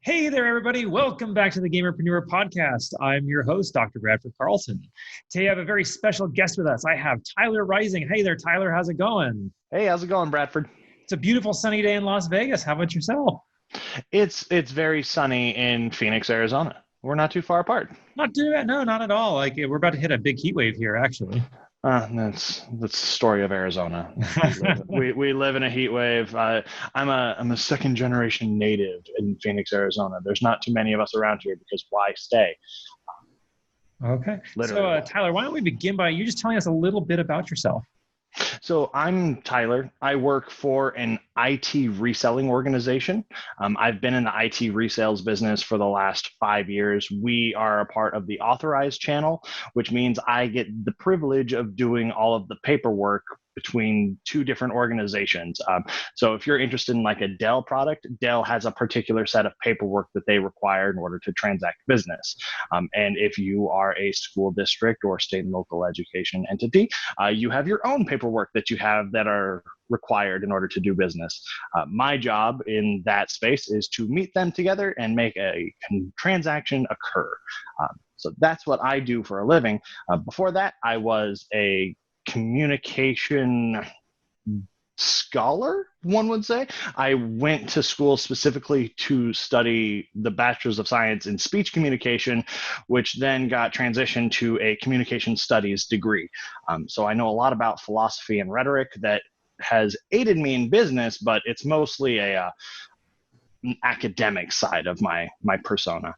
Hey there, everybody. Welcome back to the Gamerpreneur podcast. I'm your host, Dr. Bradford Carlton. Today, I have a very special guest with us. I have Tyler Rising. Hey there, Tyler. How's it going? Hey, how's it going, Bradford? It's a beautiful sunny day in Las Vegas. How about yourself? It's very sunny in Phoenix, Arizona. We're not too far apart. Not too bad. No, not at all. We're about to hit a big heat wave here, actually. That's the story of Arizona. We live in a heat wave. I'm a second generation native in Phoenix, Arizona. There's not too many of us around here because why stay? Okay. Literally. So, Tyler, why don't we begin by you just telling us a little bit about yourself? So I'm Tyler. I work for an IT reselling organization. I've been in the IT resales business for the last 5 years. We are a part of the authorized channel, which means I get the privilege of doing all of the paperwork between two different organizations. So if you're interested in like a Dell product, Dell has a particular set of paperwork that they require in order to transact business. And if you are a school district or state and local education entity, you have your own paperwork that you have that are required in order to do business. My job in that space is to meet them together and make a transaction occur. So that's what I do for a living. Before that, I was a communication scholar, one would say. I went to school specifically to study the Bachelor's of Science in Speech Communication, which then got transitioned to a communication studies degree. So I know a lot about philosophy and rhetoric that has aided me in business, but it's mostly an academic side of my persona.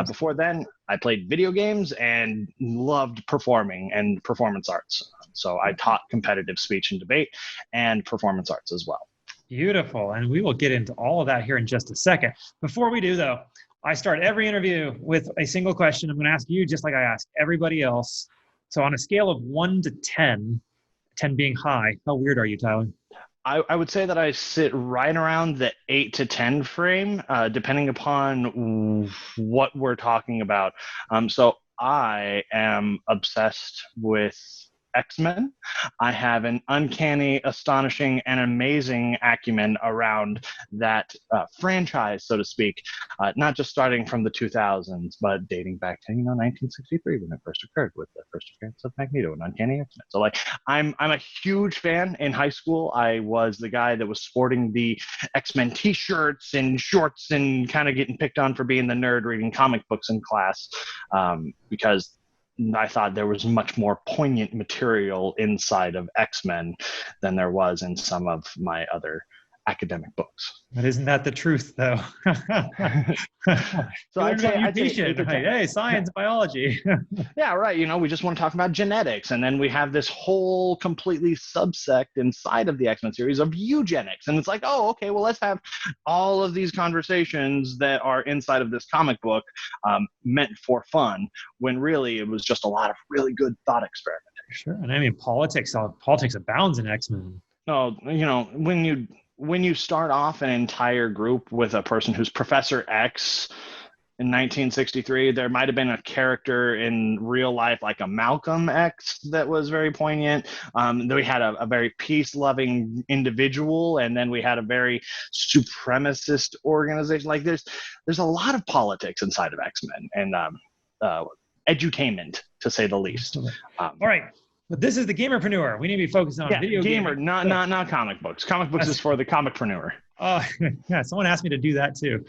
Before then, I played video games and loved performing and performance arts. So I taught competitive speech and debate and performance arts as well. Beautiful. And we will get into all of that here in just a second. Before we do, though, I start every interview with a single question. I'm going to ask you just like I ask everybody else. So on a scale of 1 to 10, 10 being high, how weird are you, Tyler? I would say that I sit right around the 8 to 10 frame, depending upon what we're talking about. So I am obsessed with XMen. I have an uncanny, astonishing, and amazing acumen around that franchise, so to speak, not just starting from the 2000s, but dating back to 1963 when it first occurred with the first appearance of Magneto and Uncanny X-Men. So I'm a huge fan. In high school, I was the guy that was sporting the X-Men T-shirts and shorts and kind of getting picked on for being the nerd reading comic books in class because I thought there was much more poignant material inside of X-Men than there was in some of my other academic books. But isn't that the truth, though? So I'd say hey, science, biology. Yeah, right. We just want to talk about genetics. And then we have this whole completely subsect inside of the X-Men series of eugenics. And it's like, oh, okay, well, let's have all of these conversations that are inside of this comic book meant for fun, when really it was just a lot of really good thought experimentation. Sure. And I mean, politics abounds in X-Men. Oh, when you start off an entire group with a person who's Professor X in 1963, there might have been a character in real life like a Malcolm X that was very poignant. Then we had a very peace-loving individual, and then we had a very supremacist organization. Like there's a lot of politics inside of X-Men and edutainment, to say the least. All right. But this is the Gamerpreneur. We need to be focused on video gaming. Not comic books. Comic books is for the comicpreneur. Yeah, someone asked me to do that too.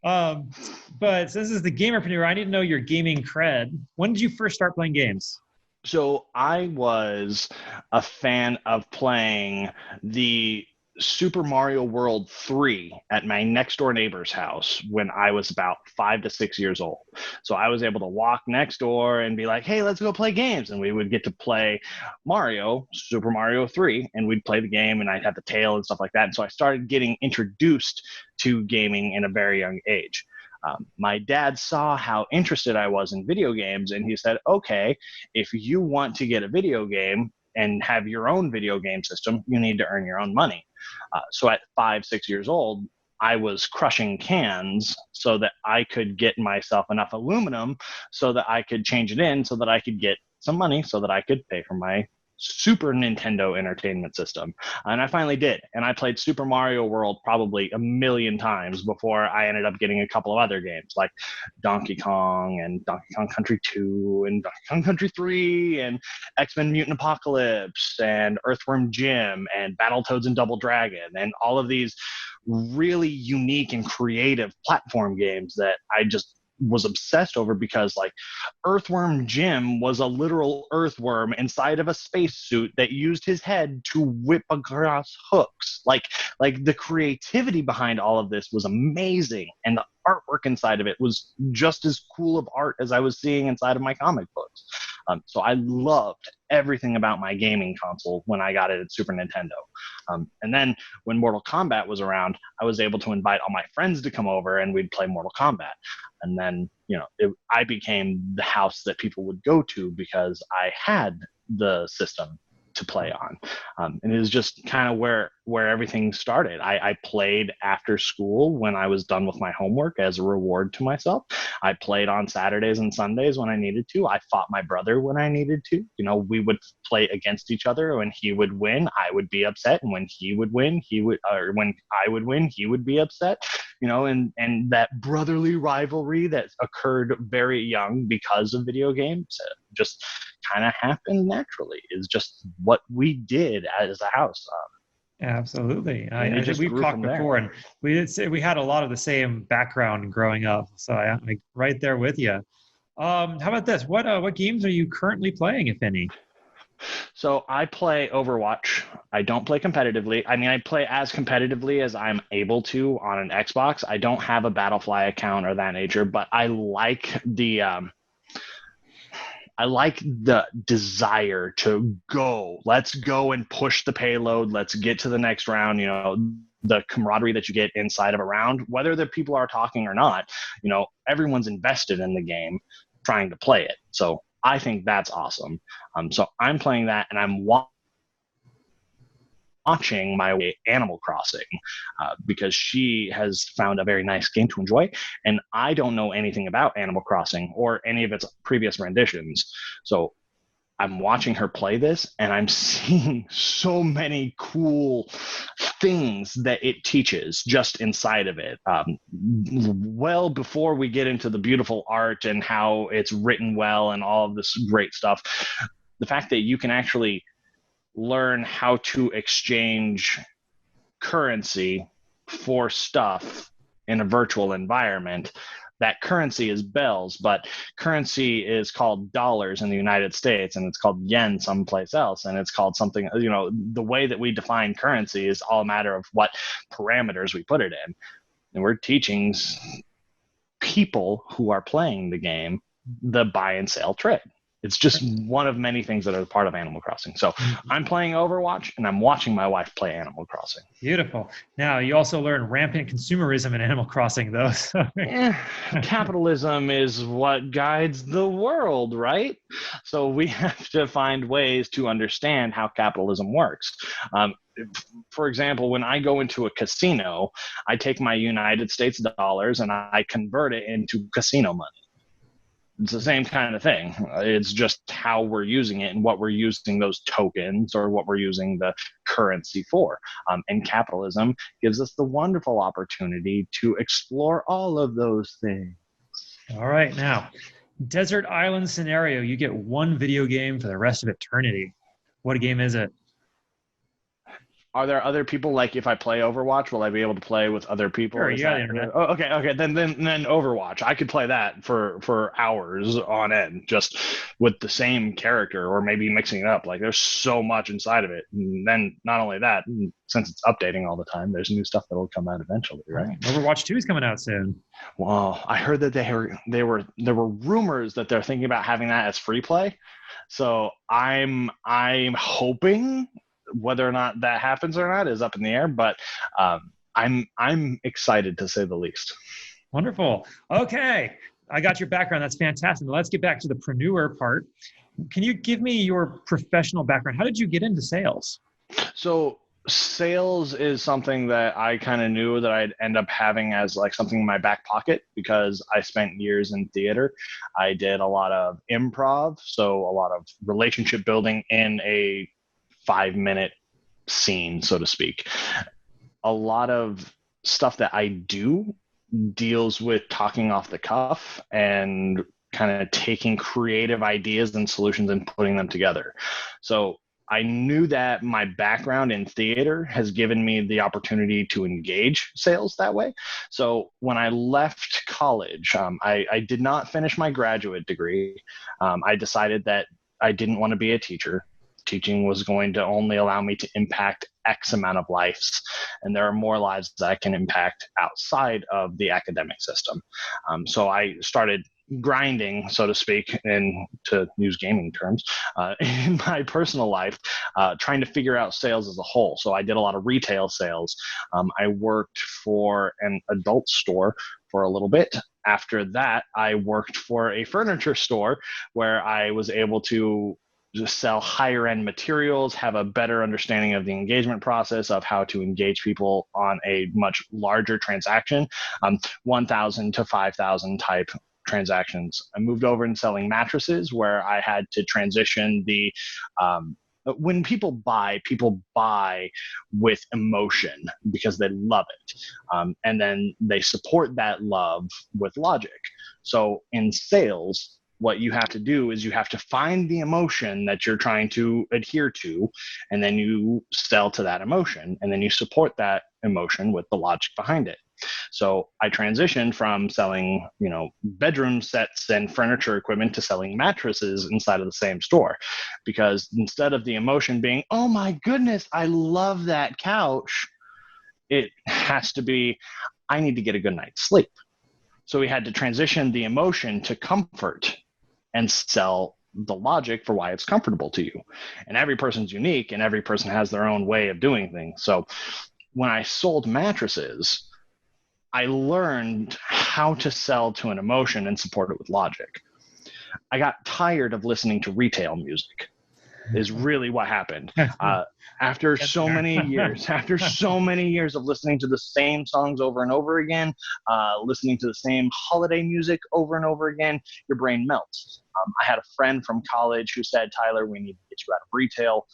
But since this is the Gamerpreneur, I need to know your gaming cred. When did you first start playing games? So I was a fan of playing the Super Mario World 3 at my next door neighbor's house when I was about 5 to 6 years old. So I was able to walk next door and be like, hey, let's go play games. And we would get to play Super Mario 3, and we'd play the game and I'd have the tail and stuff like that. And so I started getting introduced to gaming in a very young age. My dad saw how interested I was in video games, and he said, okay, if you want to get a video game and have your own video game system, you need to earn your own money. So at 5, 6 years old, I was crushing cans so that I could get myself enough aluminum so that I could change it in so that I could get some money so that I could pay for my Super Nintendo Entertainment System. And I finally did. And I played Super Mario World probably a million times before I ended up getting a couple of other games like Donkey Kong and Donkey Kong Country 2 and Donkey Kong Country 3 and X-Men Mutant Apocalypse and Earthworm Jim and Battletoads and Double Dragon and all of these really unique and creative platform games that I just was obsessed over, because like Earthworm Jim was a literal earthworm inside of a spacesuit that used his head to whip across hooks. Like the creativity behind all of this was amazing, and the artwork inside of it was just as cool of art as I was seeing inside of my comic books. So I loved everything about my gaming console when I got it at Super Nintendo. And then when Mortal Kombat was around, I was able to invite all my friends to come over and we'd play Mortal Kombat. And then, I became the house that people would go to because I had the system to play on. And it was just kind of where everything started. I played after school when I was done with my homework as a reward to myself. I played on Saturdays and Sundays when I needed to. I fought my brother when I needed to. We would play against each other. When he would win, I would be upset. And when he would win, or when I would win, he would be upset. And that brotherly rivalry that occurred very young because of video games just kind of happened naturally. Is just what we did as a house. Absolutely. I think we've talked before, and we did say we had a lot of the same background growing up. So I'm right there with you. How about this? What games are you currently playing, if any? So I play Overwatch. I don't play competitively. I mean, I play as competitively as I'm able to on an Xbox. I don't have a Battlefly account or that nature, but I like the desire to go. Let's go and push the payload. Let's get to the next round. The camaraderie that you get inside of a round, whether the people are talking or not, everyone's invested in the game trying to play it. So I think that's awesome. So I'm playing that, and I'm watching my Animal Crossing because she has found a very nice game to enjoy, and I don't know anything about Animal Crossing or any of its previous renditions. So I'm watching her play this, and I'm seeing so many cool things that it teaches just inside of it. Well, before we get into the beautiful art and how it's written well and all of this great stuff, the fact that you can actually learn how to exchange currency for stuff in a virtual environment. That currency is bells, but currency is called dollars in the United States, and it's called yen someplace else, and it's called something, the way that we define currency is all a matter of what parameters we put it in. And we're teaching people who are playing the game the buy and sell trade. It's just one of many things that are part of Animal Crossing. So I'm playing Overwatch, and I'm watching my wife play Animal Crossing. Beautiful. Now, you also learn rampant consumerism in Animal Crossing, though. So. Capitalism is what guides the world, right? So we have to find ways to understand how capitalism works. For example, when I go into a casino, I take my United States dollars and I convert it into casino money. It's the same kind of thing. It's just how we're using it and what we're using those tokens or what we're using the currency for. And capitalism gives us the wonderful opportunity to explore all of those things. All right. Now, desert island scenario. You get one video game for the rest of eternity. What game is it? Are there other people, like if I play Overwatch, will I be able to play with other people? Sure, yeah, the internet. Oh, okay. Then Overwatch. I could play that for hours on end, just with the same character, or maybe mixing it up. Like there's so much inside of it. And then not only that, since it's updating all the time, there's new stuff that will come out eventually, right? Overwatch 2 is coming out soon. Wow, I heard that there were rumors that they're thinking about having that as free play. So I'm hoping. Whether or not that happens or not is up in the air, but I'm excited to say the least. Wonderful. Okay, I got your background. That's fantastic. Let's get back to the preneur part. Can you give me your professional background? How did you get into sales? So Sales is something that I kind of knew that I'd end up having as like something in my back pocket because I spent years in theater. I did a lot of improv, so a lot of relationship building in a 5-minute scene, so to speak. A lot of stuff that I do deals with talking off the cuff and kind of taking creative ideas and solutions and putting them together. So I knew that my background in theater has given me the opportunity to engage sales that way. So when I left college, I did not finish my graduate degree. I decided that I didn't want to be a teacher. Teaching was going to only allow me to impact X amount of lives, and there are more lives that I can impact outside of the academic system. So I started grinding, so to speak, and to use gaming terms, in my personal life, trying to figure out sales as a whole. So I did a lot of retail sales. I worked for an adult store for a little bit. After that, I worked for a furniture store where I was able to just sell higher end materials, have a better understanding of the engagement process of how to engage people on a much larger transaction, 1,000 to 5,000 type transactions. I moved over and selling mattresses where I had to transition the when people buy with emotion because they love it. And then they support that love with logic. So in sales, what you have to do is you have to find the emotion that you're trying to adhere to, and then you sell to that emotion, and then you support that emotion with the logic behind it. So I transitioned from selling, bedroom sets and furniture equipment to selling mattresses inside of the same store, because instead of the emotion being, oh my goodness, I love that couch, it has to be, I need to get a good night's sleep. So we had to transition the emotion to comfort and sell the logic for why it's comfortable to you. And every person's unique and every person has their own way of doing things. So when I sold mattresses, I learned how to sell to an emotion and support it with logic. I got tired of listening to retail music is really what happened. After so many years of listening to the same songs over and over again, listening to the same holiday music over and over again, your brain melts. I had a friend from college who said, Tyler, we need to get you out of retail.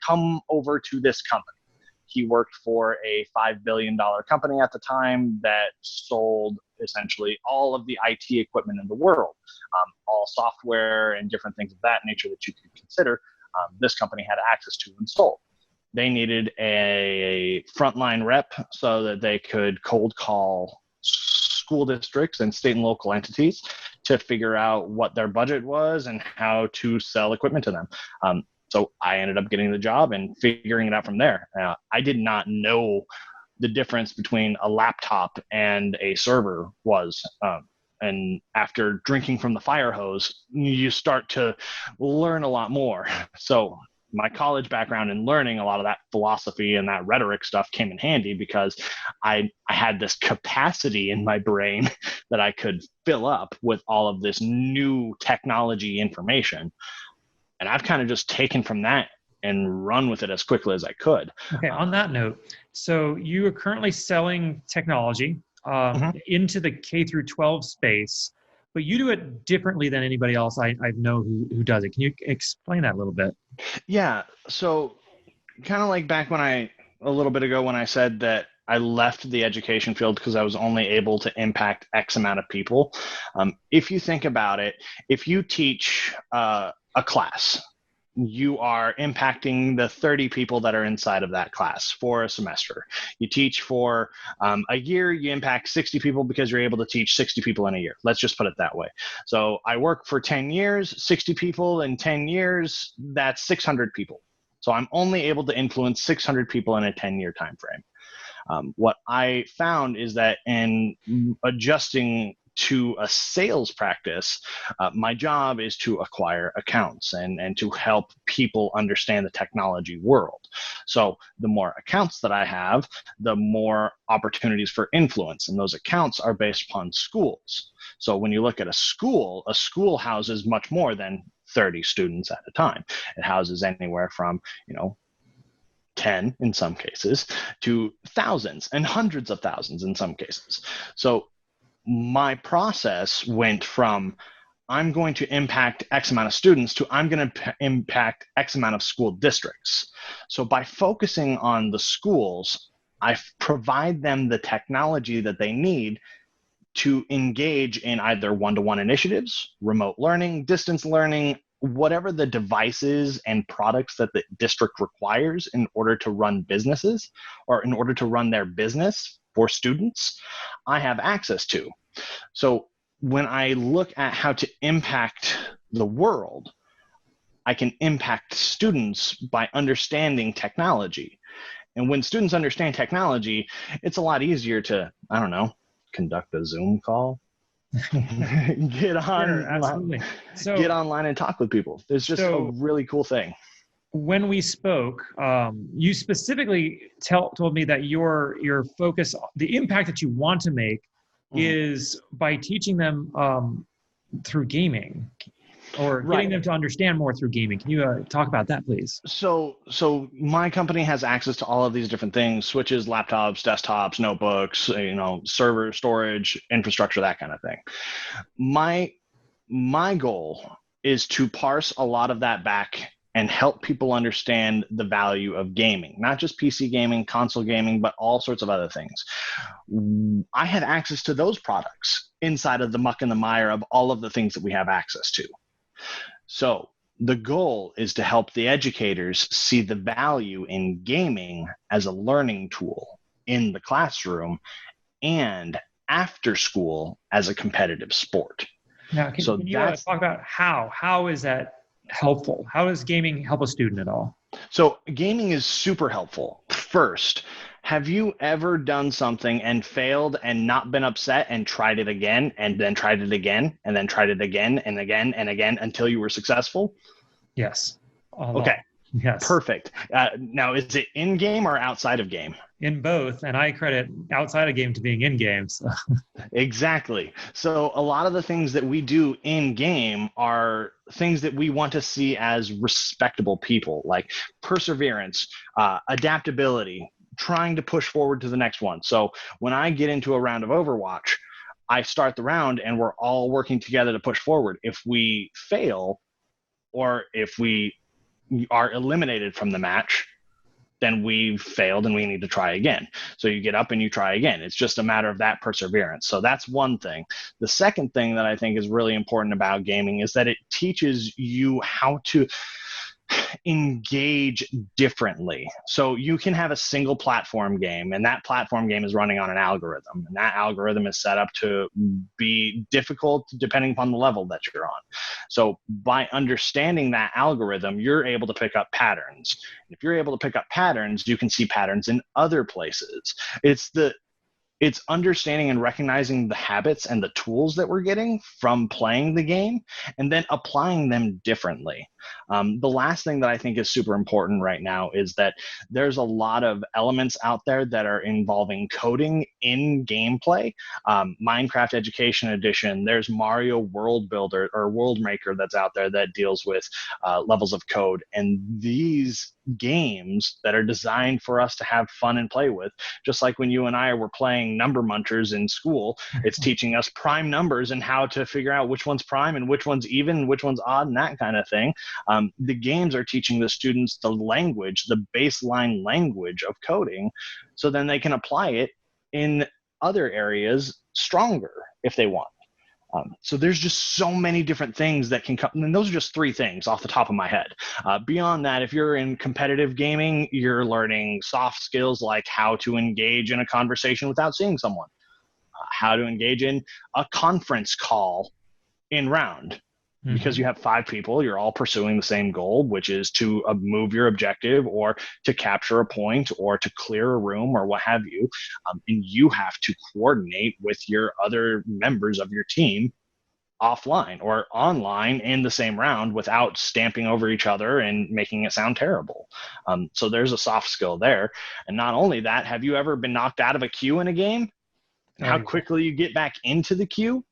Come over to this company. He worked for a $5 billion company at the time that sold essentially all of the IT equipment in the world, all software and different things of that nature that you could consider. This company had access to and sold. They needed a frontline rep so that they could cold call school districts and state and local entities to figure out what their budget was and how to sell equipment to them. So I ended up getting the job and figuring it out from there. I did not know the difference between a laptop and a server was. And after drinking from the fire hose, you start to learn a lot more. So my college background in learning a lot of that philosophy and that rhetoric stuff came in handy because I had this capacity in my brain that I could fill up with all of this new technology information. And I've kind of just taken from that and run with it as quickly as I could. Okay, on that note, so you are currently selling technology into the K through 12 space, but you do it differently than anybody else I know who does it. Can you explain that a little bit? Yeah. So kind of like back a little bit ago when I said that I left the education field because I was only able to impact X amount of people. If you think about it, if you teach a class, you are impacting the 30 people that are inside of that class for a semester. You teach for a year, you impact 60 people because you're able to teach 60 people in a year. Let's just put it that way. So I work for 10 years, 60 people in 10 years, that's 600 people. So I'm only able to influence 600 people in a 10-year time frame. What I found is that in adjusting to a sales practice, my job is to acquire accounts and to help people understand the technology world. So the more accounts that I have, the more opportunities for influence. And those accounts are based upon schools. So when you look at a school houses much more than 30 students at a time. It houses anywhere from, 10 in some cases, to thousands and hundreds of thousands in some cases. So my process went from I'm going to impact X amount of students to I'm going to impact X amount of school districts. So by focusing on the schools, I provide them the technology that they need to engage in either one-to-one initiatives, remote learning, distance learning, whatever the devices and products that the district requires in order to run businesses or in order to run their business for students, I have access to. So when I look at how to impact the world, I can impact students by understanding technology. And when students understand technology, it's a lot easier to, I don't know, conduct a Zoom call, get absolutely. get online and talk with people. It's just a really cool thing. When we spoke, you specifically told me that your focus, the impact that you want to make, is by teaching them through gaming, or getting them to understand more through gaming. Can you talk about that, please? So my company has access to all of these different things: switches, laptops, desktops, notebooks, server, storage, infrastructure, that kind of thing. My goal is to parse a lot of that back and help people understand the value of gaming, not just PC gaming, console gaming, but all sorts of other things. I had access to those products inside of the muck and the mire of all of the things that we have access to. So the goal is to help the educators see the value in gaming as a learning tool in the classroom and after school as a competitive sport. Now, can you talk about how is that helpful? How does gaming help a student at all? So gaming is super helpful. First, have you ever done something and failed and not been upset and tried it again and then tried it again and then tried it again and again and again until you were successful? Yes. Okay. Yes. Perfect. Now, is it in game or outside of game? In both, and I credit outside of game to being in game. So. Exactly. So a lot of the things that we do in game are things that we want to see as respectable people, like perseverance, adaptability, trying to push forward to the next one. So when I get into a round of Overwatch, I start the round and we're all working together to push forward. If we fail, or if we are eliminated from the match, then we've failed and we need to try again. So you get up and you try again. It's just a matter of that perseverance. So that's one thing. The second thing that I think is really important about gaming is that it teaches you how to engage differently. So you can have a single platform game, and that platform game is running on an algorithm, and that algorithm is set up to be difficult depending upon the level that you're on. So by understanding that algorithm, you're able to pick up patterns. If you're able to pick up patterns, you can see patterns in other places. It's understanding and recognizing the habits and the tools that we're getting from playing the game and then applying them differently. The last thing that I think is super important right now is that there's a lot of elements out there that are involving coding in gameplay. Minecraft Education Edition, there's Mario World Builder or World Maker that's out there that deals with levels of code. And these games that are designed for us to have fun and play with, just like when you and I were playing Number Munchers in school, it's teaching us prime numbers and how to figure out which one's prime and which one's even, which one's odd, and that kind of thing. The games are teaching the students the language, the baseline language of coding, so then they can apply it in other areas stronger if they want. So there's just so many different things that can come, and those are just 3 things off the top of my head. Beyond that, if you're in competitive gaming, you're learning soft skills like how to engage in a conversation without seeing someone, how to engage in a conference call in round. Because you have 5 people, you're all pursuing the same goal, which is to move your objective or to capture a point or to clear a room or what have you. And you have to coordinate with your other members of your team offline or online in the same round without stamping over each other and making it sound terrible. So there's a soft skill there. And not only that, have you ever been knocked out of a queue in a game? How quickly you get back into the queue?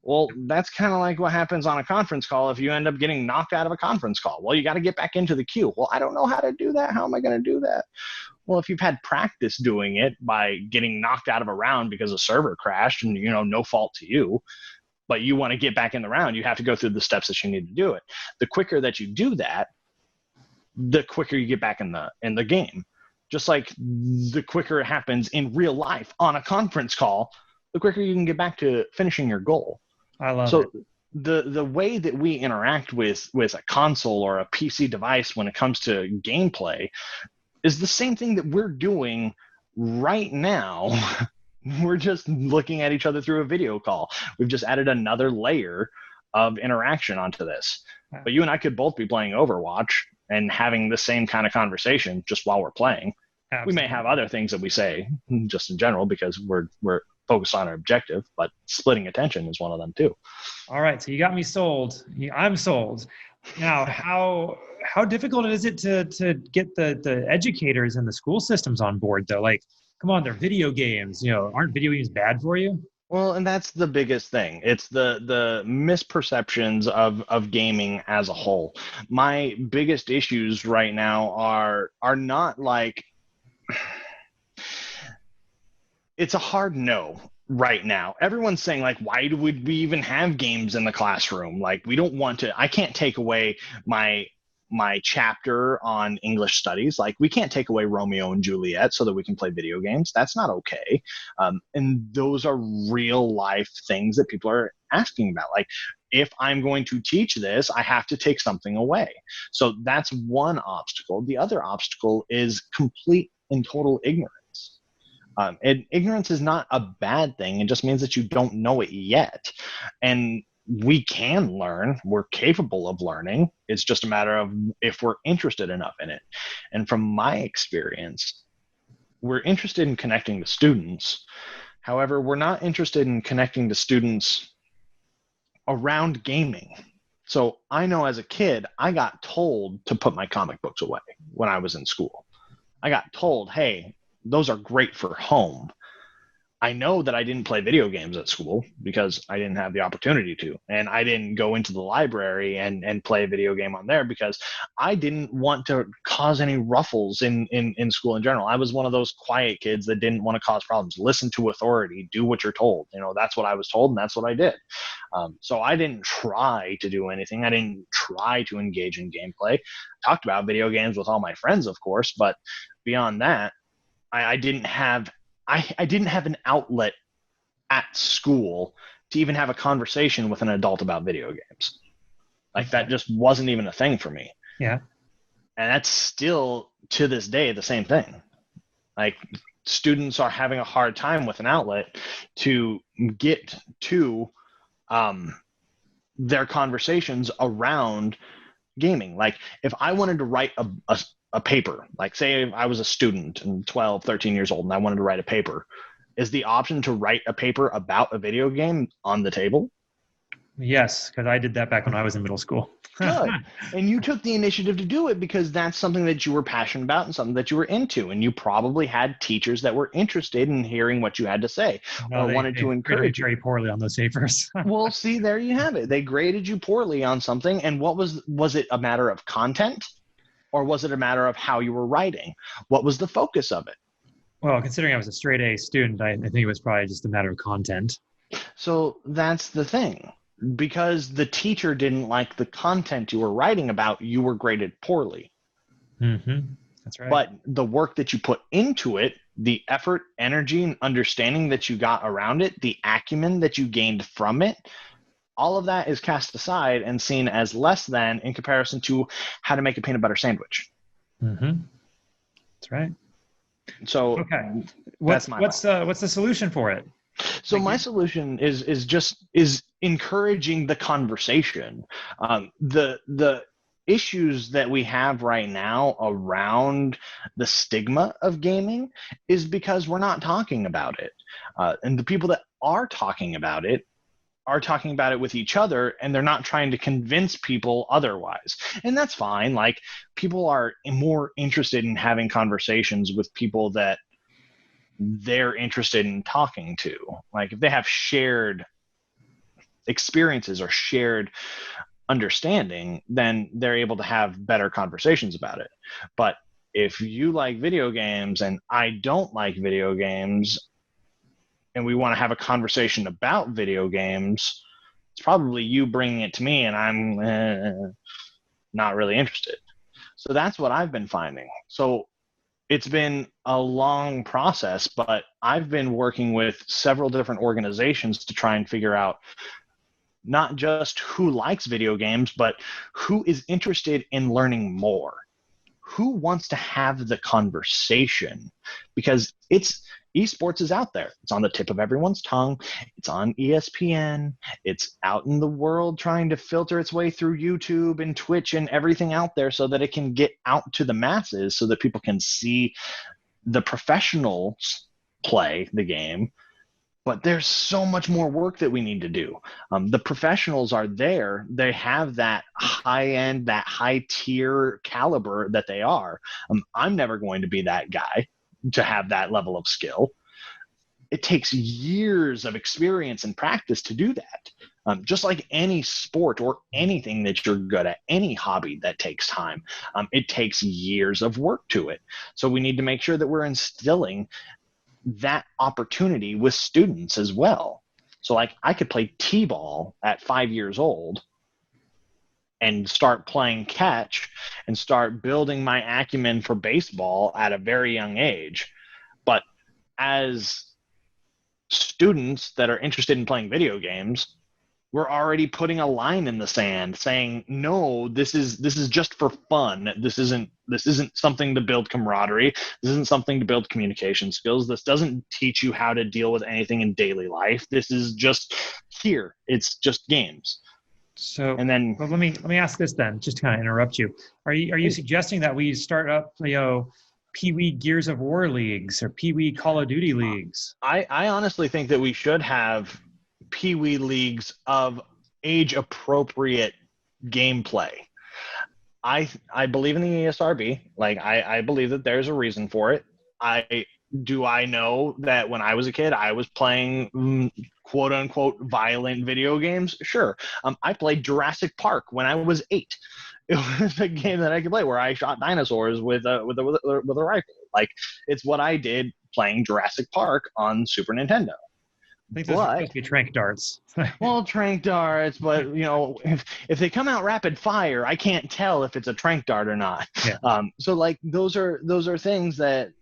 Well, that's kind of like what happens on a conference call if you end up getting knocked out of a conference call. Well, you got to get back into the queue. Well, I don't know how to do that. How am I going to do that? Well, if you've had practice doing it by getting knocked out of a round because a server crashed and, no fault to you, but you want to get back in the round, you have to go through the steps that you need to do it. The quicker that you do that, the quicker you get back in the game. Just like the quicker it happens in real life on a conference call, the quicker you can get back to finishing your goal. I love it. The way that we interact with a console or a PC device when it comes to gameplay is the same thing that we're doing right now. We're just looking at each other through a video call. We've just added another layer of interaction onto this. But you and I could both be playing Overwatch and having the same kind of conversation just while we're playing. Absolutely. We may have other things that we say just in general because we're focused on our objective, but splitting attention is one of them too. All right, so you got me sold. I'm sold. Now, how difficult is it to get the educators and the school systems on board though? Like, come on, they're video games. Aren't video games bad for you? Well, and that's the biggest thing. It's the misperceptions of gaming as a whole. My biggest issues right now are not like, it's a hard no right now. Everyone's saying like, why would we even have games in the classroom? Like, we don't want to. I can't take away my chapter on English studies. Like, we can't take away Romeo and Juliet so that we can play video games. That's not okay. And those are real life things that people are asking about. Like, if I'm going to teach this, I have to take something away. So that's one obstacle. The other obstacle is complete and total ignorance. And ignorance is not a bad thing. It just means that you don't know it yet. And we can learn. We're capable of learning. It's just a matter of if we're interested enough in it. And from my experience, we're interested in connecting to students. However, we're not interested in connecting to students around gaming. So I know as a kid, I got told to put my comic books away when I was in school. I got told, hey, those are great for home. I know that I didn't play video games at school because I didn't have the opportunity to. And I didn't go into the library and play a video game on there because I didn't want to cause any ruffles in school in general. I was one of those quiet kids that didn't want to cause problems. Listen to authority, do what you're told. That's what I was told and that's what I did. So I didn't try to do anything. I didn't try to engage in gameplay. I talked about video games with all my friends, of course, but beyond that, I didn't have an outlet at school to even have a conversation with an adult about video games. Like, that just wasn't even a thing for me. Yeah. And that's still to this day the same thing. Like, students are having a hard time with an outlet to get to their conversations around gaming. Like, if I wanted to write a paper, like say I was a student and 12, 13 years old and I wanted to write a paper, is the option to write a paper about a video game on the table? Yes, because I did that back when I was in middle school. Good. And you took the initiative to do it because that's something that you were passionate about and something that you were into. And you probably had teachers that were interested in hearing what you had to say or wanted to encourage you. Very poorly on those papers. Well, see, there you have it. They graded you poorly on something. And what was it a matter of content? Or was it a matter of how you were writing? What was the focus of it? Well, considering I was a straight A student, I think it was probably just a matter of content. So that's the thing. Because the teacher didn't like the content you were writing about, you were graded poorly. Mm-hmm. That's right. But the work that you put into it, the effort, energy, and understanding that you got around it, the acumen that you gained from it, all of that is cast aside and seen as less than in comparison to how to make a peanut butter sandwich. Mm-hmm. That's right. So okay, what's the solution for it? So my solution is encouraging the conversation. The issues that we have right now around the stigma of gaming is because we're not talking about it, and the people that are talking about it with each other, and they're not trying to convince people otherwise. And that's fine. Like, people are more interested in having conversations with people that they're interested in talking to. Like, if they have shared experiences or shared understanding, then they're able to have better conversations about it. But if you like video games and I don't like video games, and we want to have a conversation about video games, it's probably you bringing it to me and I'm not really interested. So that's what I've been finding. So it's been a long process, but I've been working with several different organizations to try and figure out not just who likes video games, but who is interested in learning more. Who wants to have the conversation? Because esports is out there. It's on the tip of everyone's tongue. It's on ESPN. It's out in the world trying to filter its way through YouTube and Twitch and everything out there so that it can get out to the masses so that people can see the professionals play the game. But there's so much more work that we need to do. The professionals are there. They have that high-end, that high-tier caliber that they are. I'm never going to be that guy to have that level of skill. It takes years of experience and practice to do that. Just like any sport or anything that you're good at, any hobby that takes time, it takes years of work to it. So we need to make sure that we're instilling that opportunity with students as well. So like I could play t-ball at 5 years old and start playing catch and start building my acumen for baseball at a very young age. But as students that are interested in playing video games, we're already putting a line in the sand saying, no, this is just for fun. This isn't something to build camaraderie. This isn't something to build communication skills. This doesn't teach you how to deal with anything in daily life. This is just here. It's just games. So, and then well, let me ask this then, just to kind of interrupt you. Are you suggesting that we start up, Peewee Gears of War leagues or Peewee Call of Duty leagues? I honestly think that we should have Peewee Leagues of age-appropriate gameplay. I believe in the ESRB. I believe that there's a reason for it. I know that when I was a kid, I was playing quote-unquote violent video games? Sure. I played Jurassic Park when I was 8. It was a game that I could play where I shot dinosaurs with a rifle. It's what I did playing Jurassic Park on Super Nintendo. I think those are supposed to be trank darts. Well, trank darts, but if they come out rapid fire, I can't tell if it's a trank dart or not. Yeah. So those are things that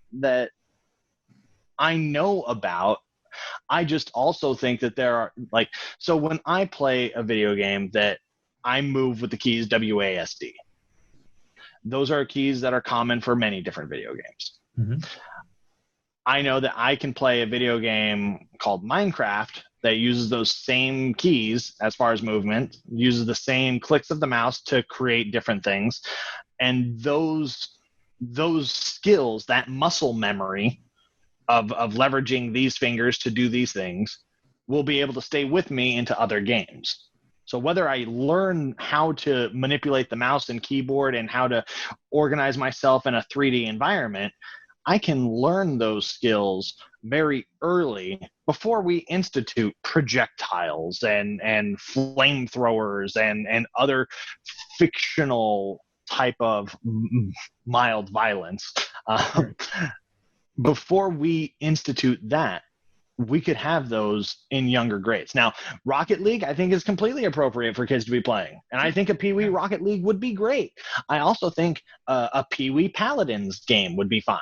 I know about. I just also think that there are so when I play a video game that I move with the keys WASD. Those are keys that are common for many different video games. Mm-hmm. I know that I can play a video game called Minecraft that uses those same keys as far as movement, uses the same clicks of the mouse to create different things. And those skills, that muscle memory of leveraging these fingers to do these things, will be able to stay with me into other games. So whether I learn how to manipulate the mouse and keyboard and how to organize myself in a 3D environment, I can learn those skills very early before we institute projectiles and flamethrowers and other fictional type of mild violence. Before we institute that, we could have those in younger grades. Now, Rocket League, I think, is completely appropriate for kids to be playing. And I think a Peewee Rocket League would be great. I also think a Peewee Paladins game would be fine.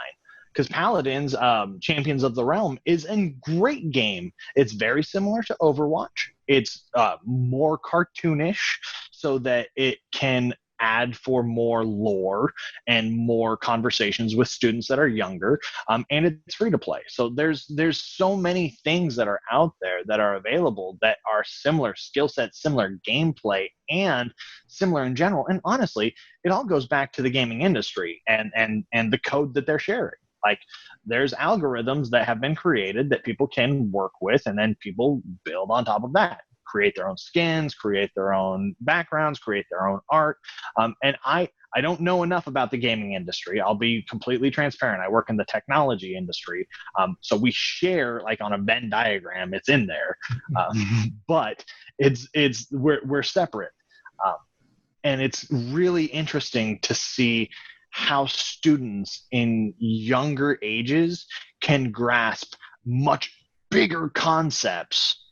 Because Paladins, Champions of the Realm, is a great game. It's very similar to Overwatch. It's more cartoonish so that it can add for more lore and more conversations with students that are younger, and it's free to play. So there's so many things that are out there that are available that are similar skill sets, similar gameplay, and similar in general. And honestly, it all goes back to the gaming industry and the code that they're sharing. There's algorithms that have been created that people can work with, and then people build on top of that, create their own skins, create their own backgrounds, create their own art. And I don't know enough about the gaming industry. I'll be completely transparent. I work in the technology industry. So we share, like on a Venn diagram, it's in there, but we're separate. And it's really interesting to see how students in younger ages can grasp much bigger concepts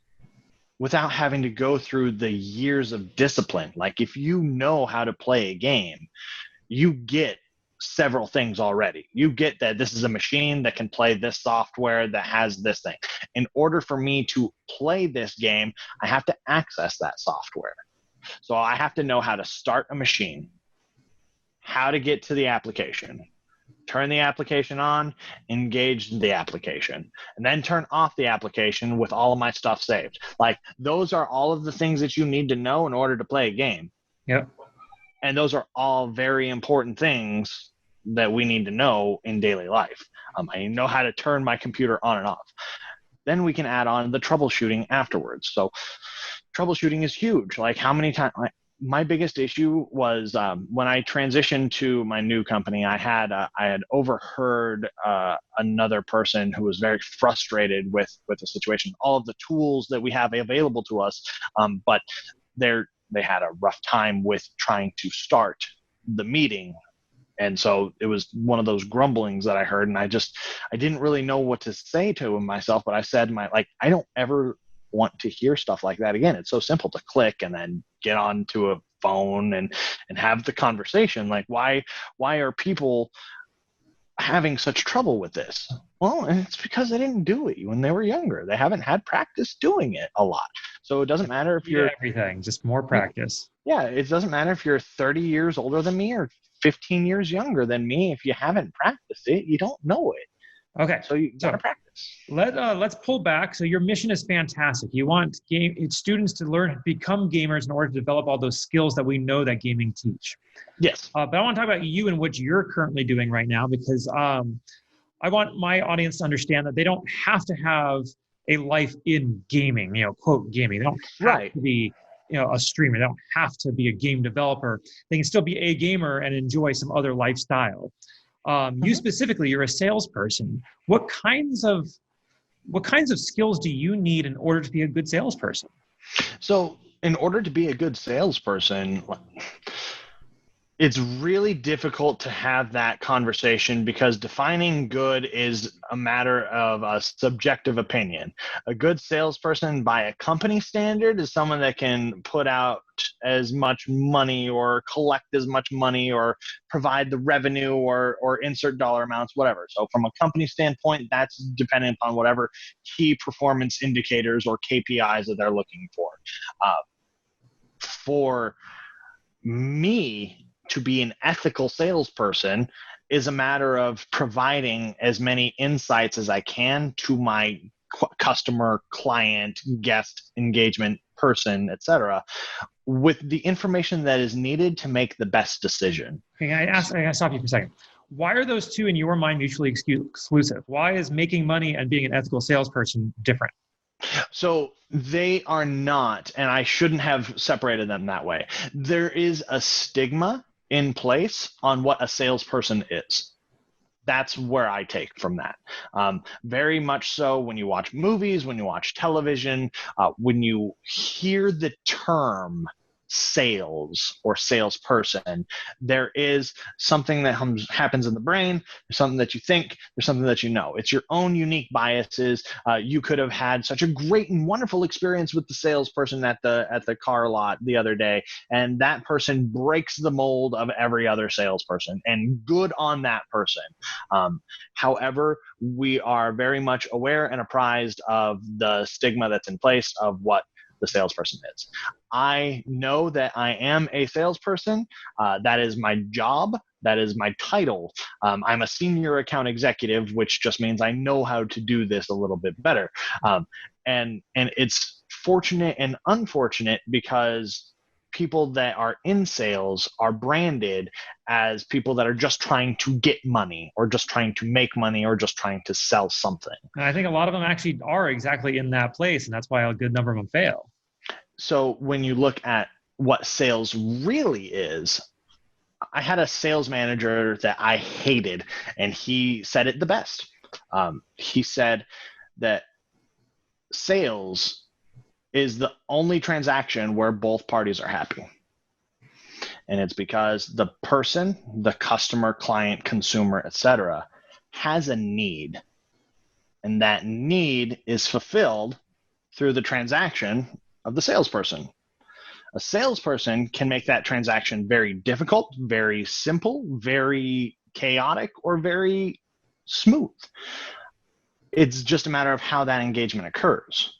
without having to go through the years of discipline. Like if you know how to play a game, you get several things already. You get that this is a machine that can play this software that has this thing. In order for me to play this game, I have to access that software. So I have to know how to start a machine, how to get to the application, turn the application on, engage the application, and then turn off the application with all of my stuff saved. Like those are all of the things that you need to know in order to play a game. Yep. And those are all very important things that we need to know in daily life. I know how to turn my computer on and off. Then we can add on the troubleshooting afterwards. So troubleshooting is huge. Like how many times, my biggest issue was when I transitioned to my new company, I had overheard another person who was very frustrated with the situation, all of the tools that we have available to us, but they had a rough time with trying to start the meeting. And so it was one of those grumblings that I heard, and I didn't really know what to say to myself, but I said, I don't ever want to hear stuff like that again. It's so simple to click and then get onto a phone and have the conversation. Like, why are people having such trouble with this? Well, it's because they didn't do it when they were younger. They haven't had practice doing it a lot. So it doesn't matter if you're everything, just more practice. Yeah, it doesn't matter if you're 30 years older than me or 15 years younger than me. If you haven't practiced it, you don't know it. Okay. So you got to practice. Let's pull back. So your mission is fantastic. You want students to become gamers in order to develop all those skills that we know that gaming teach. Yes. But I want to talk about you and what you're currently doing right now, because I want my audience to understand that they don't have to have a life in gaming, quote gaming. They don't have to be a streamer. They don't have to be a game developer. They can still be a gamer and enjoy some other lifestyle. You specifically, you're a salesperson. What kinds of skills do you need in order to be a good salesperson? So in order to be a good salesperson, it's really difficult to have that conversation because defining good is a matter of a subjective opinion. A good salesperson by a company standard is someone that can put out as much money or collect as much money or provide the revenue or insert dollar amounts, whatever. So from a company standpoint, that's dependent on whatever key performance indicators or KPIs that they're looking for. For me, to be an ethical salesperson is a matter of providing as many insights as I can to my customer, client, guest, engagement person, etc., with the information that is needed to make the best decision. Okay, I gotta stop you for a second. Why are those two in your mind mutually exclusive? Why is making money and being an ethical salesperson different? So they are not, and I shouldn't have separated them that way. There is a stigma in place on what a salesperson is. That's where I take from that. Very much so when you watch movies, when you watch television, when you hear the term sales or salesperson, there is something that happens in the brain. There's something that you think, there's something that you know. It's your own unique biases. You could have had such a great and wonderful experience with the salesperson at the car lot the other day, and that person breaks the mold of every other salesperson, and good on that person. However, we are very much aware and apprised of the stigma that's in place of what the salesperson is. I know that I am a salesperson. That is my job. That is my title. I'm a senior account executive, which just means I know how to do this a little bit better. And it's fortunate and unfortunate because people that are in sales are branded as people that are just trying to get money or just trying to make money or just trying to sell something. And I think a lot of them actually are exactly in that place, and that's why a good number of them fail. So when you look at what sales really is, I had a sales manager that I hated, and he said it the best. He said that sales is the only transaction where both parties are happy. And it's because the person, the customer, client, consumer, etc., has a need. And that need is fulfilled through the transaction of the salesperson. A salesperson can make that transaction very difficult, very simple, very chaotic, or very smooth. It's just a matter of how that engagement occurs.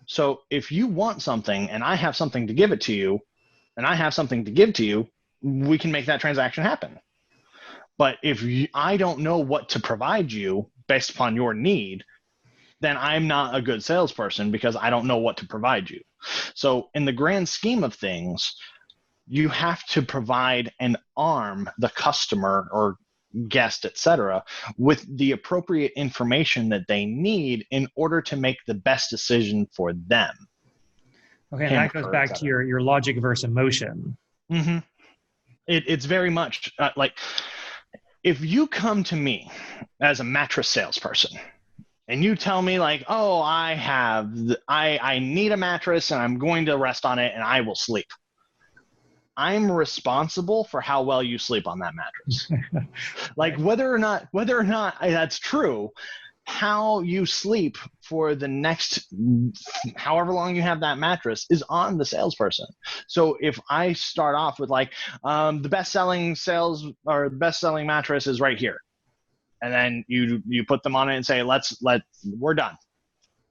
So if you want something and I have something to give it to you, and I have something to give to you, we can make that transaction happen. But if I don't know what to provide you based upon your need, then I'm not a good salesperson because I don't know what to provide you. So in the grand scheme of things, you have to provide and arm the customer or guest, etc., with the appropriate information that they need in order to make the best decision for them. Okay, and that goes back to your logic versus emotion. Mm-hmm. It's very much like if you come to me as a mattress salesperson and you tell me like, oh, I need a mattress and I'm going to rest on it and I will sleep. I'm responsible for how well you sleep on that mattress. Like whether or not that's true, how you sleep for the next however long you have that mattress is on the salesperson. So if I start off with like the best-selling mattress is right here, and then you put them on it and say we're done,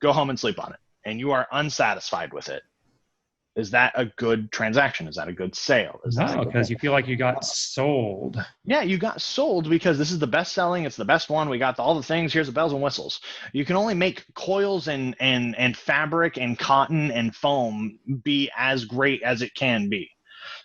go home and sleep on it, and you are unsatisfied with it, is that a good transaction? Is that a good sale? No, because you feel like you got sold. Yeah, you got sold because this is the best selling. It's the best one. We got all the things. Here's the bells and whistles. You can only make coils and fabric and cotton and foam be as great as it can be.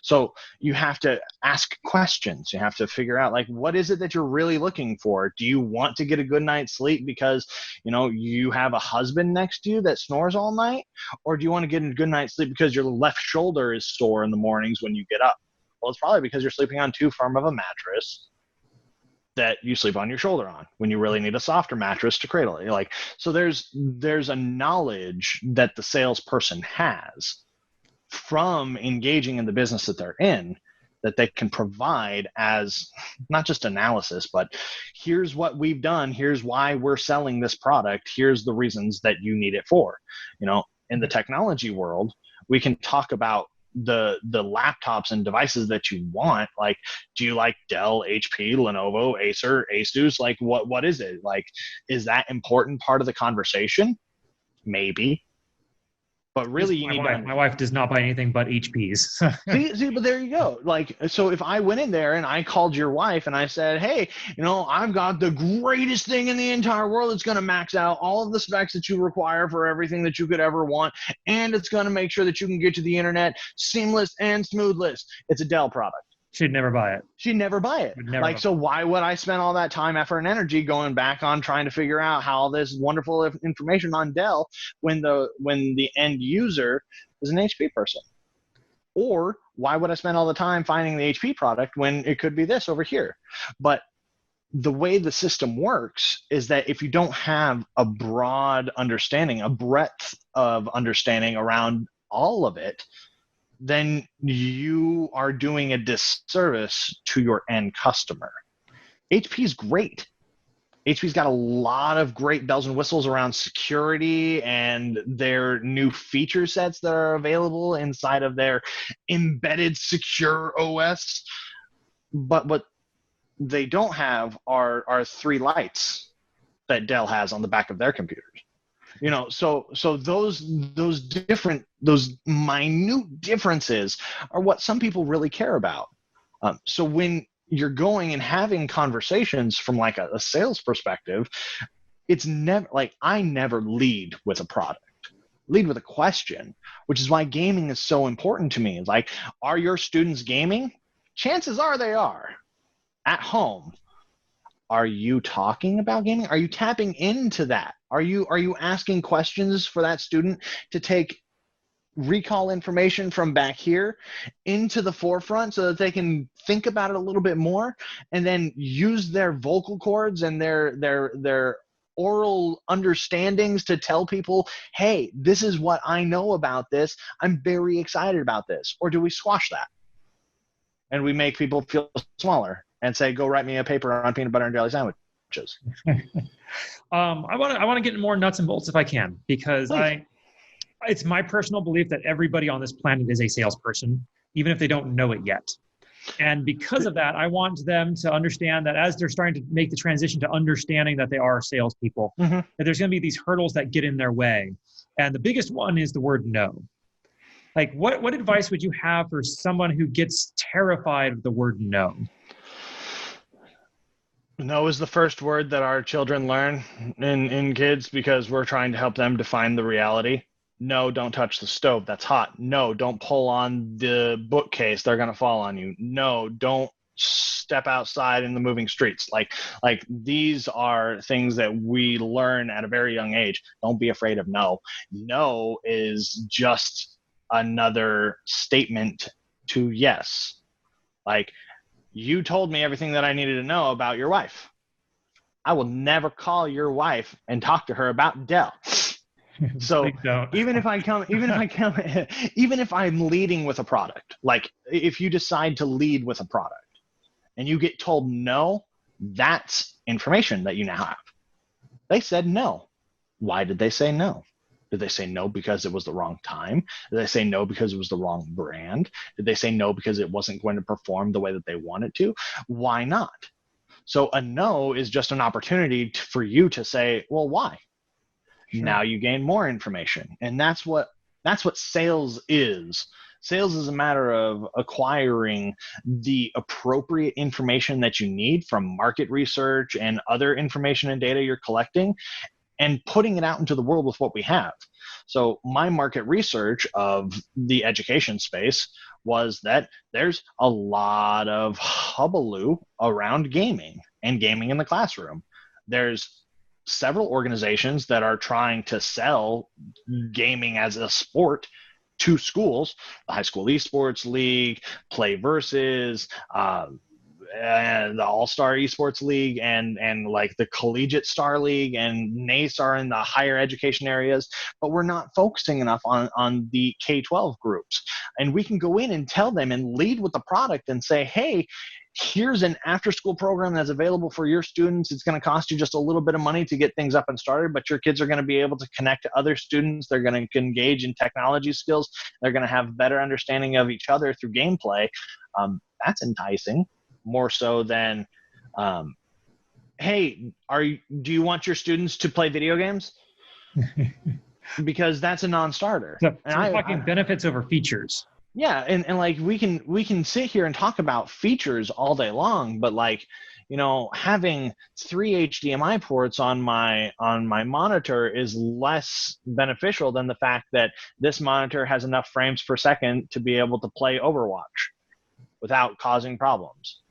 So you have to ask questions. You have to figure out like, what is it that you're really looking for? Do you want to get a good night's sleep because, you have a husband next to you that snores all night? Or do you want to get a good night's sleep because your left shoulder is sore in the mornings when you get up? Well, it's probably because you're sleeping on too firm of a mattress that you sleep on your shoulder on when you really need a softer mattress to cradle it. So there's a knowledge that the salesperson has from engaging in the business that they're in, that they can provide as not just analysis, but here's what we've done, here's why we're selling this product, here's the reasons that you need it for. In the technology world, we can talk about the laptops and devices that you want. Like, do you like Dell, HP, Lenovo, Acer, Asus? Like, what is it? Like, is that important part of the conversation? Maybe. But really, my wife does not buy anything but HPs. see, but there you go. Like, so if I went in there and I called your wife and I said, hey, I've got the greatest thing in the entire world. It's going to max out all of the specs that you require for everything that you could ever want. And it's going to make sure that you can get to the internet seamless and smoothless. It's a Dell product. She'd never buy it. She'd never buy it. So why would I spend all that time, effort, and energy going back on trying to figure out how all this wonderful information on Dell when the end user is an HP person? Or why would I spend all the time finding the HP product when it could be this over here? But the way the system works is that if you don't have a broad understanding, a breadth of understanding around all of it, then you are doing a disservice to your end customer. HP's great. HP's got a lot of great bells and whistles around security and their new feature sets that are available inside of their embedded secure OS. But what they don't have are 3 lights that Dell has on the back of their computers. So those minute differences are what some people really care about. So when you're going and having conversations from like a sales perspective, it's never like, I never lead with a product, lead with a question, which is why gaming is so important to me. It's like, are your students gaming? Chances are they are. At home, are you talking about gaming? Are you tapping into that? Are you asking questions for that student to take recall information from back here into the forefront so that they can think about it a little bit more, and then use their vocal cords and their oral understandings to tell people, hey, this is what I know about this. I'm very excited about this. Or do we squash that? And we make people feel smaller and say, go write me a paper on peanut butter and jelly sandwiches. I want to get more nuts and bolts if I can, because it's my personal belief that everybody on this planet is a salesperson, even if they don't know it yet. And because of that, I want them to understand that as they're starting to make the transition to understanding that they are salespeople, that there's going to be these hurdles that get in their way. And the biggest one is the word no. Like, what advice would you have for someone who gets terrified of the word no? No is the first word that our children learn in kids, because we're trying to help them define the reality. No, don't touch the stove. That's hot. No, don't pull on the bookcase. They're going to fall on you. No, don't step outside in the moving streets. Like these are things that we learn at a very young age. Don't be afraid of no. No is just another statement to yes. Like, you told me everything that I needed to know about your wife. I will never call your wife and talk to her about Dell. So even if I'm leading with a product, like if you decide to lead with a product and you get told no, that's information that you now have. They said no. Why did they say no? Did they say no because it was the wrong time? Did they say no because it was the wrong brand? Did they say no because it wasn't going to perform the way that they wanted to? Why not? So a no is just an opportunity for you to say, well, why? Sure. Now you gain more information. And that's what sales is. Sales is a matter of acquiring the appropriate information that you need from market research and other information and data you're collecting, and putting it out into the world with what we have. So my market research of the education space was that there's a lot of hullabaloo around gaming and gaming in the classroom. There's several organizations that are trying to sell gaming as a sport to schools: the High School Esports League, Play Versus, and the All-Star Esports League, and like the Collegiate Star League, and NACE are in the higher education areas, but we're not focusing enough on the K-12 groups. And we can go in and tell them and lead with the product and say, hey, here's an after-school program that's available for your students. It's going to cost you just a little bit of money to get things up and started, but your kids are going to be able to connect to other students. They're going to engage in technology skills. They're going to have better understanding of each other through gameplay. That's enticing, more so than, hey, do you want your students to play video games? Because that's a non-starter. So we're talking benefits over features. Yeah, and like we can sit here and talk about features all day long, but like, you know, having 3 HDMI ports on my monitor is less beneficial than the fact that this monitor has enough frames per second to be able to play Overwatch without causing problems.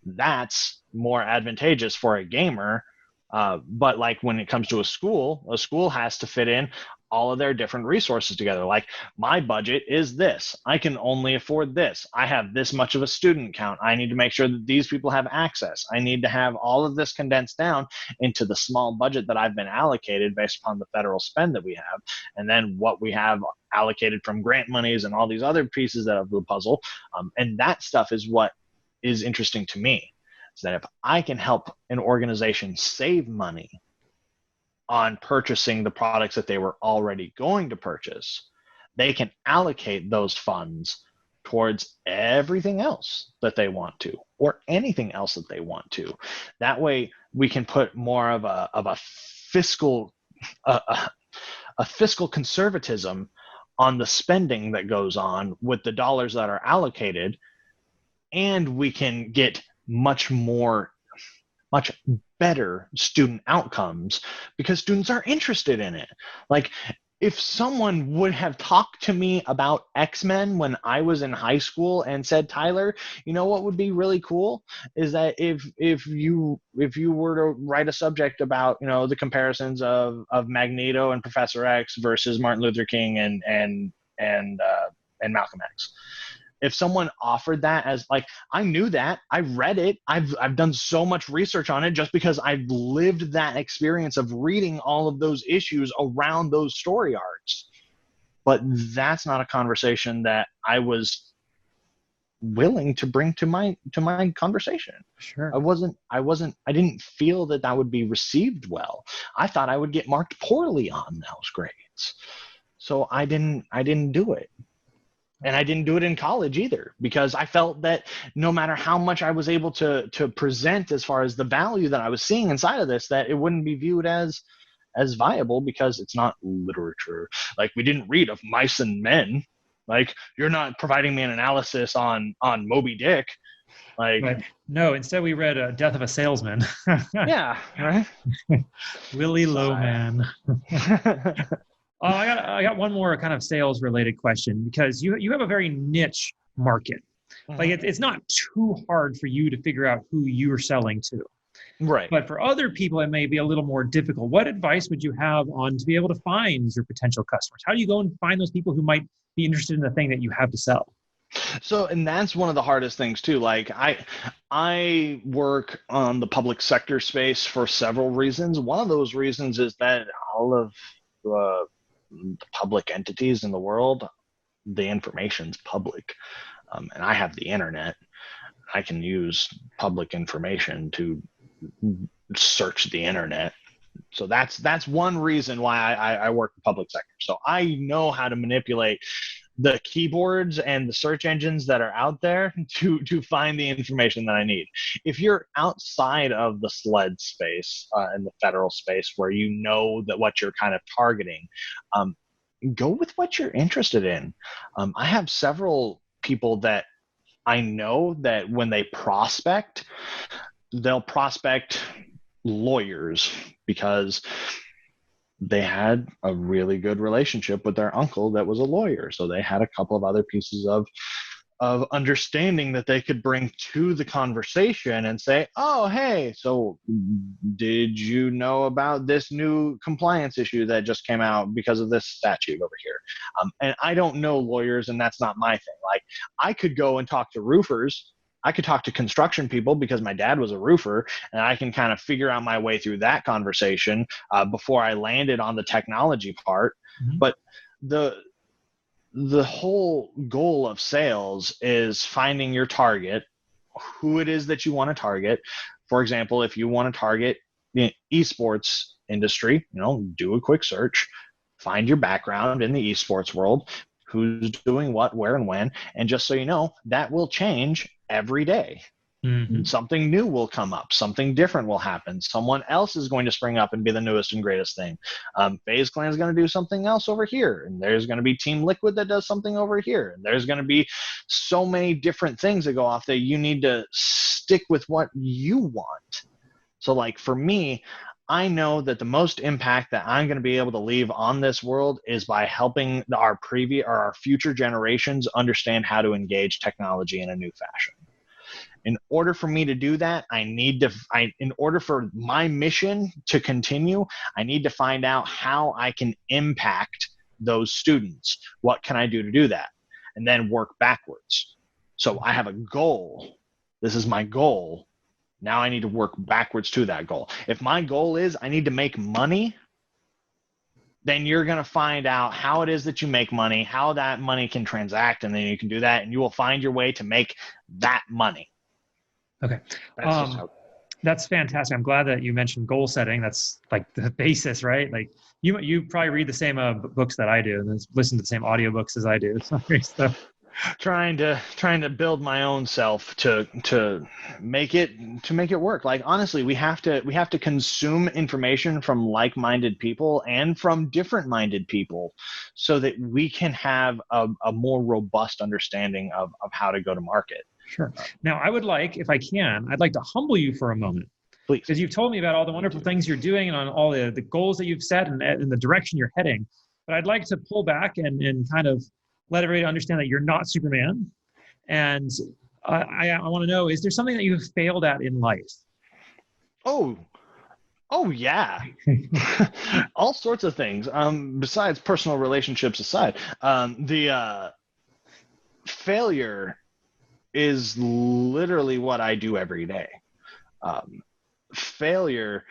That's more advantageous for a gamer. But like when it comes to a school has to fit in all of their different resources together. Like, my budget is this. I can only afford this. I have this much of a student count. I need to make sure that these people have access. I need to have all of this condensed down into the small budget that I've been allocated based upon the federal spend that we have, and then what we have allocated from grant monies and all these other pieces of the puzzle. And that stuff is what is interesting to me. So that if I can help an organization save money on purchasing the products that they were already going to purchase, they can allocate those funds towards everything else that they want to, or anything else that they want to. That way we can put more of a fiscal conservatism on the spending that goes on with the dollars that are allocated, and we can get much better student outcomes because students are interested in it. Like, if someone would have talked to me about XMen when I was in high school and said, Tyler, you know what would be really cool is that if you were to write a subject about, you know, the comparisons of Magneto and Professor X versus Martin Luther King and and Malcolm X. If someone offered that as like, I knew that, I read it, I've done so much research on it just because I've lived that experience of reading all of those issues around those story arcs. But that's not a conversation that I was willing to bring to my conversation. Sure. I didn't feel that would be received well. I thought I would get marked poorly on those grades. So I didn't do it. And I didn't do it in college either, because I felt that no matter how much I was able to present as far as the value that I was seeing inside of this, that it wouldn't be viewed as viable because it's not literature. Like, we didn't read of mice and men. Like, you're not providing me an analysis on Moby Dick. Like, right. No, instead we read Death of a Salesman. Yeah, right. Willie Lowman. I got one more kind of sales related question, because you have a very niche market. Mm-hmm. Like, it's not too hard for you to figure out who you're selling to. Right. But for other people, it may be a little more difficult. What advice would you have on to be able to find your potential customers? How do you go and find those people who might be interested in the thing that you have to sell? So, and that's one of the hardest things too. Like, I work on the public sector space for several reasons. One of those reasons is that all of the public entities in the world, the information's public, and I have the internet. I can use public information to search the internet. So that's one reason why I work in public sector. So I know how to manipulate the keyboards and the search engines that are out there to find the information that I need. If you're outside of the SLED space and the federal space, where you know that what you're kind of targeting, go with what you're interested in. I have several people that I know that when they prospect, they'll prospect lawyers because they had a really good relationship with their uncle that was a lawyer. So they had a couple of other pieces of understanding that they could bring to the conversation and say, oh, hey, so did you know about this new compliance issue that just came out because of this statute over here? And I don't know lawyers, and that's not my thing. Like, I could go and talk to roofers. I could talk to construction people because my dad was a roofer, and I can kind of figure out my way through that conversation before I landed on the technology part. Mm-hmm. But the whole goal of sales is finding your target, who it is that you want to target. For example, if you want to target the esports industry, do a quick search, find your background in the esports world, who's doing what, where, and when. And just so you know, that will change every day. Mm-hmm. Something new will come up. Something different will happen. Someone else is going to spring up and be the newest and greatest thing. FaZe Clan is going to do something else over here. And there's going to be Team Liquid that does something over here. And there's going to be so many different things that go off that you need to stick with what you want. So, like, for me, I know that the most impact that I'm going to be able to leave on this world is by helping our future generations understand how to engage technology in a new fashion. In order for me to do that, in order for my mission to continue, I need to find out how I can impact those students. What can I do to do that? And then work backwards. So I have a goal. This is my goal. Now I need to work backwards to that goal. If my goal is I need to make money, then you're going to find out how it is that you make money, how that money can transact, and then you can do that, and you will find your way to make that money. Okay. That's fantastic. I'm glad that you mentioned goal setting. That's like the basis, right? Like you probably read the same books that I do and listen to the same audiobooks as I do. So trying to build my own self to make it work. Like, honestly, we have to consume information from like-minded people and from different-minded people so that we can have a more robust understanding of how to go to market. Sure. Now, I'd like to humble you for a moment. Please. Because you've told me about all the wonderful things you're doing and on all the goals that you've set and the direction you're heading. But I'd like to pull back and kind of let everybody understand that you're not Superman. And I want to know, is there something that you've failed at in life? Oh, Oh yeah, all sorts of things. Besides personal relationships aside, the failure is literally what I do every day. Failure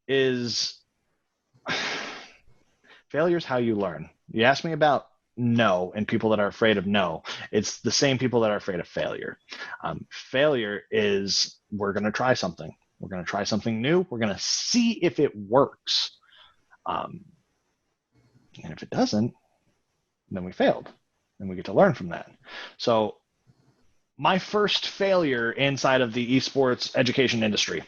is failure is how you learn. You ask me about no and people that are afraid of no. It's the same people that are afraid of failure. Failure is we're going to try something. We're going to try something new. We're going to see if it works. And if it doesn't, then we failed. And we get to learn from that. So my first failure inside of the esports education industry,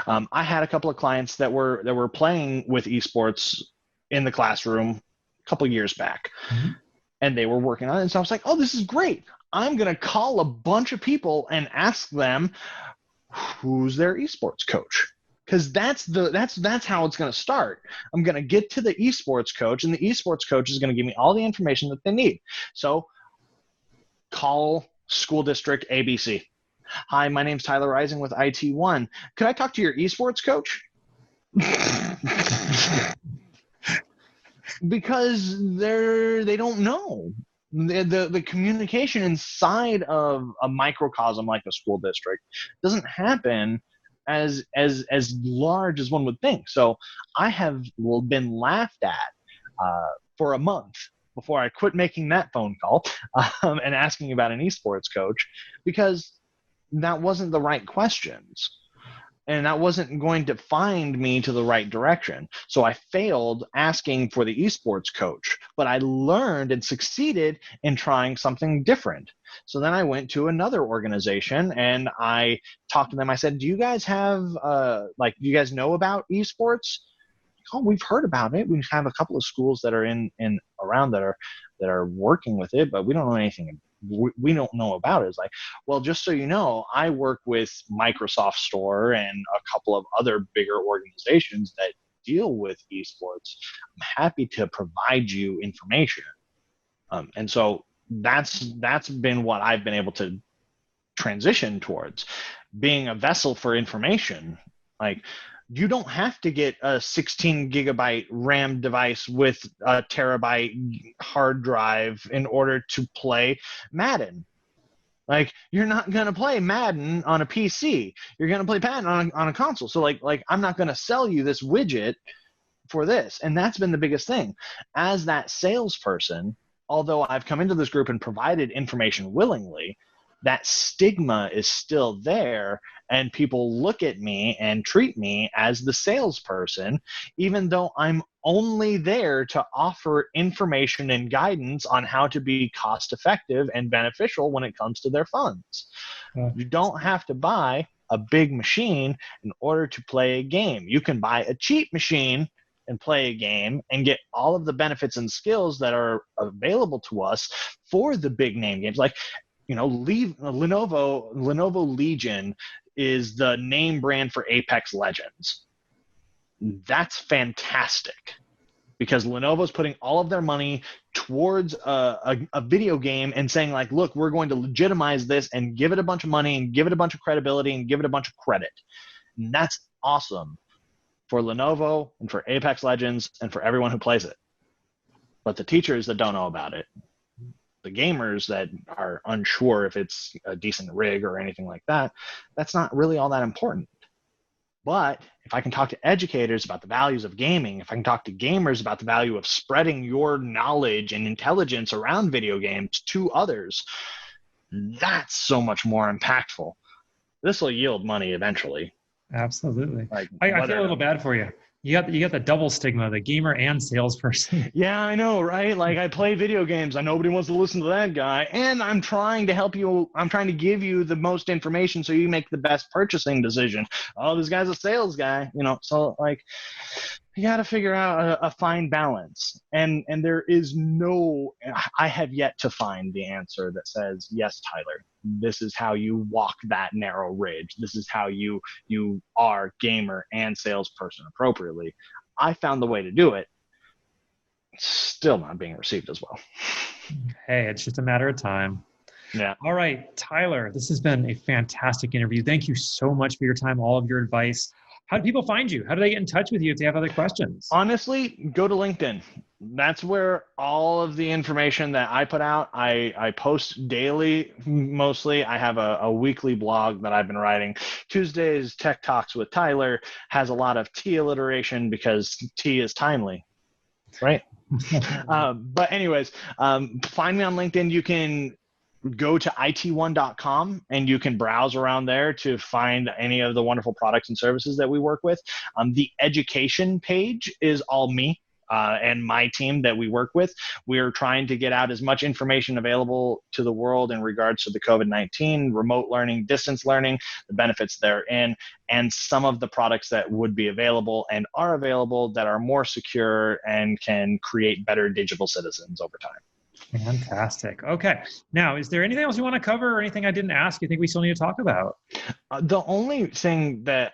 I had a couple of clients that were playing with esports in the classroom a couple of years back. Mm-hmm. And they were working on it. And so I was like, oh, this is great. I'm going to call a bunch of people and ask them who's their esports coach. Because that's how it's going to start. I'm going to get to the esports coach, and the esports coach is going to give me all the information that they need. So call school district ABC. Hi, my name's Tyler Rising with IT1. Could I talk to your esports coach? Because they don't know. The communication inside of a microcosm like a school district doesn't happen as large as one would think. So I have been laughed at for a month before I quit making that phone call and asking about an esports coach, because that wasn't the right questions. And that wasn't going to find me to the right direction. So I failed asking for the esports coach, but I learned and succeeded in trying something different. So then I went to another organization and I talked to them. I said, do you guys have, do you guys know about esports? Oh, we've heard about it. We have a couple of schools that are in around that are working with it, but we don't know anything. We don't know about it. It's like, well, just so you know, I work with Microsoft Store and a couple of other bigger organizations that deal with esports. I'm happy to provide you information. And so that's been what I've been able to transition towards, being a vessel for information. Like, you don't have to get a 16 gigabyte RAM device with a terabyte hard drive in order to play Madden. Like, you're not going to play Madden on a PC. You're going to play Madden on a console. So like I'm not going to sell you this widget for this. And that's been the biggest thing. As that salesperson, although I've come into this group and provided information willingly, that stigma is still there, and people look at me and treat me as the salesperson, even though I'm only there to offer information and guidance on how to be cost effective and beneficial when it comes to their funds. You don't have to buy a big machine in order to play a game. You can buy a cheap machine and play a game and get all of the benefits and skills that are available to us for the big name games. Like, Lenovo Legion is the name brand for Apex Legends. That's fantastic, because Lenovo's putting all of their money towards a video game and saying, like, look, we're going to legitimize this and give it a bunch of money and give it a bunch of credibility and give it a bunch of credit. And that's awesome for Lenovo and for Apex Legends and for everyone who plays it. But the teachers that don't know about it, the gamers that are unsure if it's a decent rig or anything like that, that's not really all that important. But if I can talk to educators about the values of gaming, if I can talk to gamers about the value of spreading your knowledge and intelligence around video games to others, that's so much more impactful. This will yield money eventually. Absolutely. I feel a little bad for you. You got the double stigma, the gamer and salesperson. Yeah, I know, right? Like, I play video games. Nobody wants to listen to that guy. And I'm trying to help you. I'm trying to give you the most information so you make the best purchasing decision. Oh, this guy's a sales guy, So, like, you got to figure out a fine balance. And there is I have yet to find the answer that says, yes, Tyler, this is how you walk that narrow ridge. This is how you are gamer and salesperson appropriately. I found the way to do it. Still not being received as well. Hey, it's just a matter of time. Yeah. All right, Tyler, this has been a fantastic interview. Thank you so much for your time, all of your advice. How do people find you? How do they get in touch with you if they have other questions? Honestly, go to LinkedIn. That's where all of the information that I put out, I post daily, mostly. I have a weekly blog that I've been writing. Tuesdays, Tech Talks with Tyler has a lot of T alliteration because T is timely, right? But anyways, find me on LinkedIn. You can go to it1.com and you can browse around there to find any of the wonderful products and services that we work with. The education page is all me and my team that we work with. We're trying to get out as much information available to the world in regards to the COVID-19, remote learning, distance learning, the benefits therein, and some of the products that would be available and are available that are more secure and can create better digital citizens over time. Fantastic. Okay. Now, is there anything else you want to cover or anything I didn't ask you think we still need to talk about? The only thing that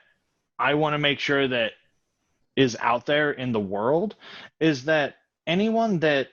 I want to make sure that is out there in the world is that anyone that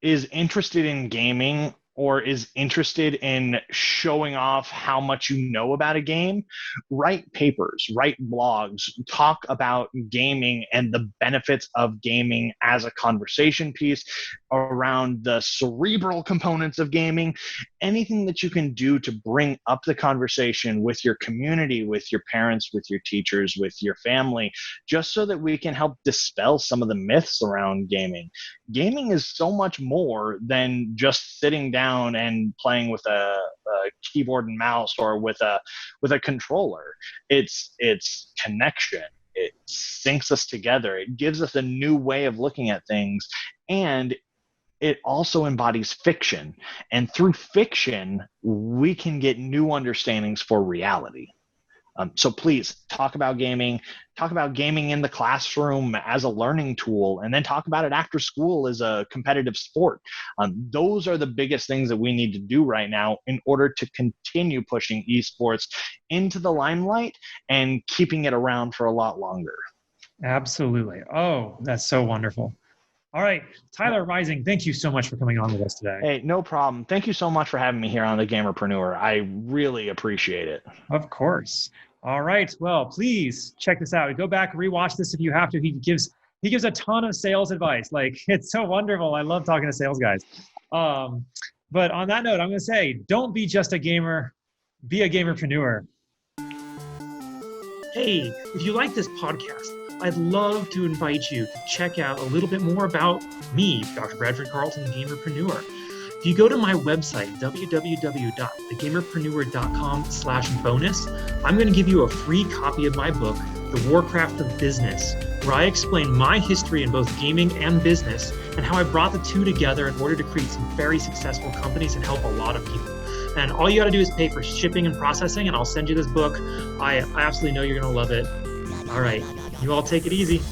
is interested in gaming or is interested in showing off how much you know about a game, write papers, write blogs, talk about gaming and the benefits of gaming as a conversation piece around the cerebral components of gaming, anything that you can do to bring up the conversation with your community, with your parents, with your teachers, with your family, just so that we can help dispel some of the myths around gaming. Gaming is so much more than just sitting down and playing with a keyboard and mouse or with a controller. It's connection. It syncs us together. It gives us a new way of looking at things, and it also embodies fiction. And through fiction, we can get new understandings for reality. So please talk about gaming in the classroom as a learning tool, and then talk about it after school as a competitive sport. Those are the biggest things that we need to do right now in order to continue pushing esports into the limelight and keeping it around for a lot longer. Absolutely. Oh, that's so wonderful. All right, Tyler Rising, thank you so much for coming on with us today. Hey, no problem. Thank you so much for having me here on the Gamerpreneur. I really appreciate it. Of course. All right. Well, please check this out. Go back, rewatch this if you have to. He gives a ton of sales advice. Like, it's so wonderful. I love talking to sales guys. But on that note, I'm going to say, don't be just a gamer, be a gamerpreneur. Hey, if you like this podcast, I'd love to invite you to check out a little bit more about me, Dr. Bradford Carlton, Gamerpreneur. If you go to my website, www.thegamerpreneur.com/bonus, I'm going to give you a free copy of my book, The Warcraft of Business, where I explain my history in both gaming and business and how I brought the two together in order to create some very successful companies and help a lot of people. And all you got to do is pay for shipping and processing, and I'll send you this book. I absolutely know you're going to love it. All right, you all take it easy.